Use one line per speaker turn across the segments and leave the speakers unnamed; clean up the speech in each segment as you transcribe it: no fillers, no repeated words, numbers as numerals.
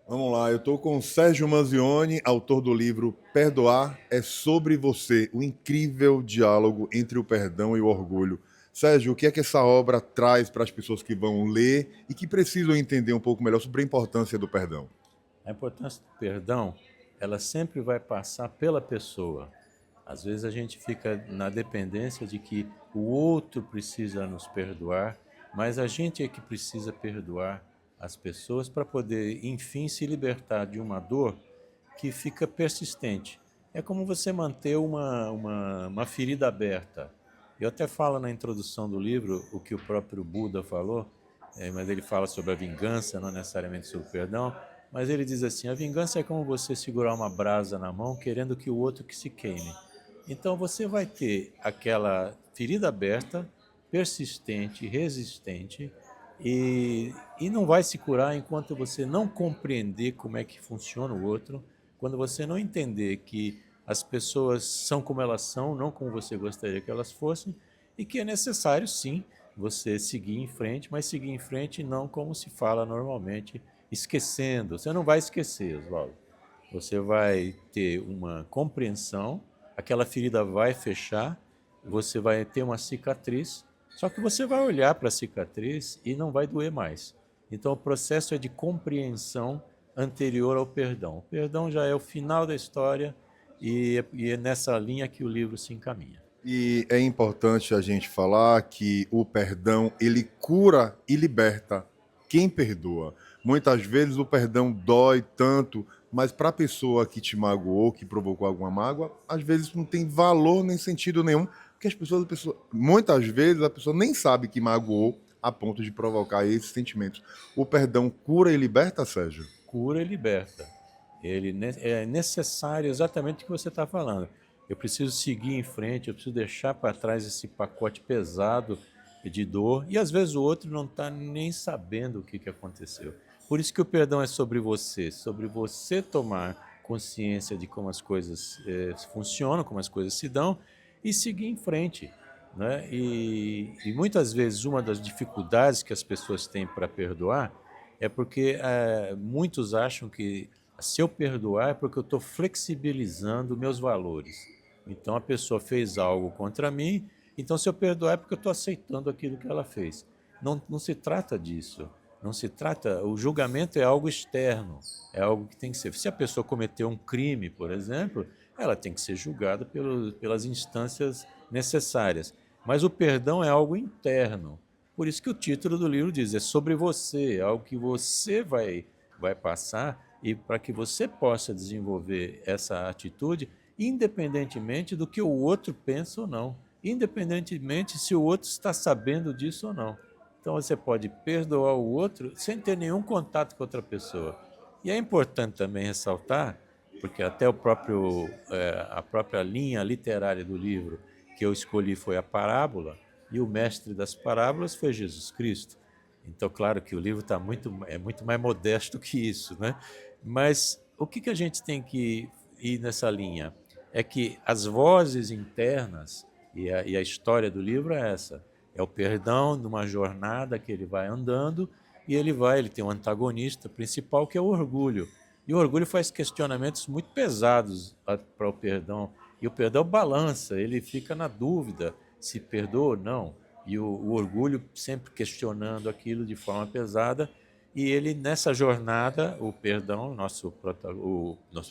Vamos lá, eu estou com o Sérgio Manzioni, autor do livro Perdoar é sobre você, o incrível diálogo entre o perdão e o orgulho. Sérgio, o que é que essa obra traz para as pessoas que vão ler e que precisam entender um pouco melhor sobre a importância do perdão?
A importância do perdão, ela sempre vai passar pela pessoa. Às vezes a gente fica na dependência de que o outro precisa nos perdoar, mas a gente é que precisa perdoar as pessoas para poder, enfim, se libertar de uma dor que fica persistente. É como você manter uma ferida aberta. Eu até falo na introdução do livro o que o próprio Buda falou, mas ele fala sobre a vingança, não necessariamente sobre o perdão, mas ele diz assim: a vingança é como você segurar uma brasa na mão querendo que o outro que se queime. Então você vai ter aquela ferida aberta, persistente, resistente, e não vai se curar enquanto você não compreender como é que funciona o outro, quando você não entender que as pessoas são como elas são, não como você gostaria que elas fossem, e que é necessário sim você seguir em frente, mas seguir em frente não como se fala normalmente, esquecendo. Você não vai esquecer, Oswaldo. Você vai ter uma compreensão, aquela ferida vai fechar, você vai ter uma cicatriz, só que você vai olhar para a cicatriz e não vai doer mais. Então o processo é de compreensão anterior ao perdão. O perdão já é o final da história e é nessa linha que o livro se encaminha.
E é importante a gente falar que o perdão, ele cura e liberta quem perdoa. Muitas vezes o perdão dói tanto, mas para a pessoa que te magoou, que provocou alguma mágoa, às vezes não tem valor nem sentido nenhum, porque muitas vezes a pessoa nem sabe que magoou a ponto de provocar esses sentimentos. O perdão cura e liberta, Sérgio?
Cura e liberta. Ele é necessário exatamente o que você está falando. Eu preciso seguir em frente, eu preciso deixar para trás esse pacote pesado de dor, e às vezes o outro não está nem sabendo o que aconteceu. Por isso que o perdão é sobre você tomar consciência de como as coisas funcionam, como as coisas se dão, e seguir em frente. Né? E muitas vezes uma das dificuldades que as pessoas têm para perdoar é porque muitos acham que se eu perdoar é porque eu estou flexibilizando meus valores. Então a pessoa fez algo contra mim, então se eu perdoar é porque eu estou aceitando aquilo que ela fez. Não, não se trata disso. Não se trata. O julgamento é algo externo, é algo que tem que ser. Se a pessoa cometeu um crime, por exemplo, ela tem que ser julgada pelas instâncias necessárias. Mas o perdão é algo interno. Por isso que o título do livro diz, é sobre você, é algo que você vai passar e para que você possa desenvolver essa atitude, independentemente do que o outro pensa ou não, independentemente se o outro está sabendo disso ou não. Então você pode perdoar o outro sem ter nenhum contato com outra pessoa. E é importante também ressaltar, porque até a própria linha literária do livro que eu escolhi foi a parábola, e o mestre das parábolas foi Jesus Cristo. Então, claro que o livro é muito mais modesto que isso, né? Mas o que a gente tem que ir nessa linha? É que as vozes internas, e a história do livro é essa, é o perdão numa jornada que ele vai andando, e ele tem um antagonista principal que é o orgulho. E o orgulho faz questionamentos muito pesados para o perdão. E o perdão balança, ele fica na dúvida se perdoa ou não. E o orgulho sempre questionando aquilo de forma pesada. E ele, nessa jornada, o perdão, o nosso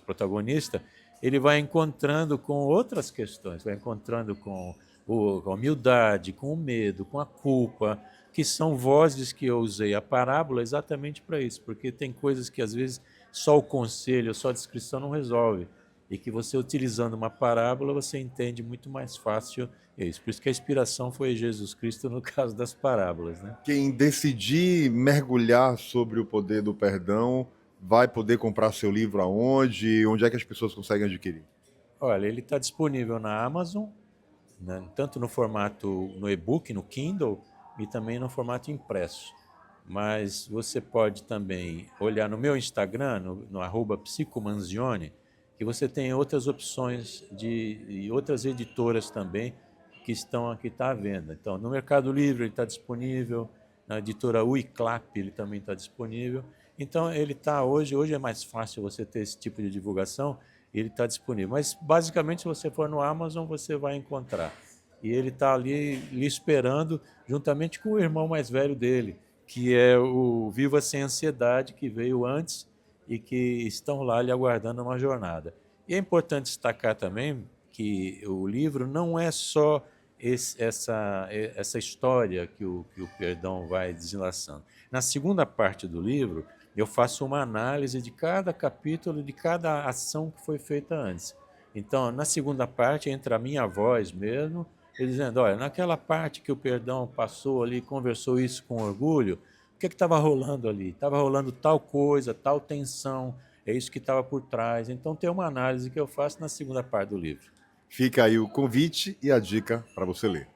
protagonista, ele vai encontrando com outras questões, vai encontrando com a humildade, com o medo, com a culpa, que são vozes que eu usei a parábola exatamente para isso, porque tem coisas que às vezes só o conselho, só a descrição não resolve. E que você utilizando uma parábola, você entende muito mais fácil isso. Por isso que a inspiração foi Jesus Cristo no caso das parábolas, né?
Quem decidir mergulhar sobre o poder do perdão vai poder comprar seu livro aonde? Onde é que as pessoas conseguem adquirir?
Olha, ele está disponível na Amazon, né, tanto no formato no e-book, no Kindle, e também no formato impresso. Mas você pode também olhar no meu Instagram, no @psicomanzione, que você tem outras opções e outras editoras também que estão aqui à venda. Então, no Mercado Livre ele está disponível, na editora Uiclap ele também está disponível. Então ele está hoje é mais fácil você ter esse tipo de divulgação, ele está disponível. Mas basicamente, se você for no Amazon, você vai encontrar. E ele está ali lhe esperando, juntamente com o irmão mais velho dele, que é o Viva Sem Ansiedade, que veio antes e que estão lá lhe aguardando uma jornada. E é importante destacar também que o livro não é só essa história que o perdão vai desenlaçando. Na segunda parte do livro, eu faço uma análise de cada capítulo, de cada ação que foi feita antes. Então, na segunda parte, entra a minha voz mesmo, ele dizendo, olha, naquela parte que o perdão passou ali, conversou isso com orgulho, o que estava rolando ali? Estava rolando tal coisa, tal tensão, é isso que estava por trás. Então, tem uma análise que eu faço na segunda parte do livro.
Fica aí o convite e a dica para você ler.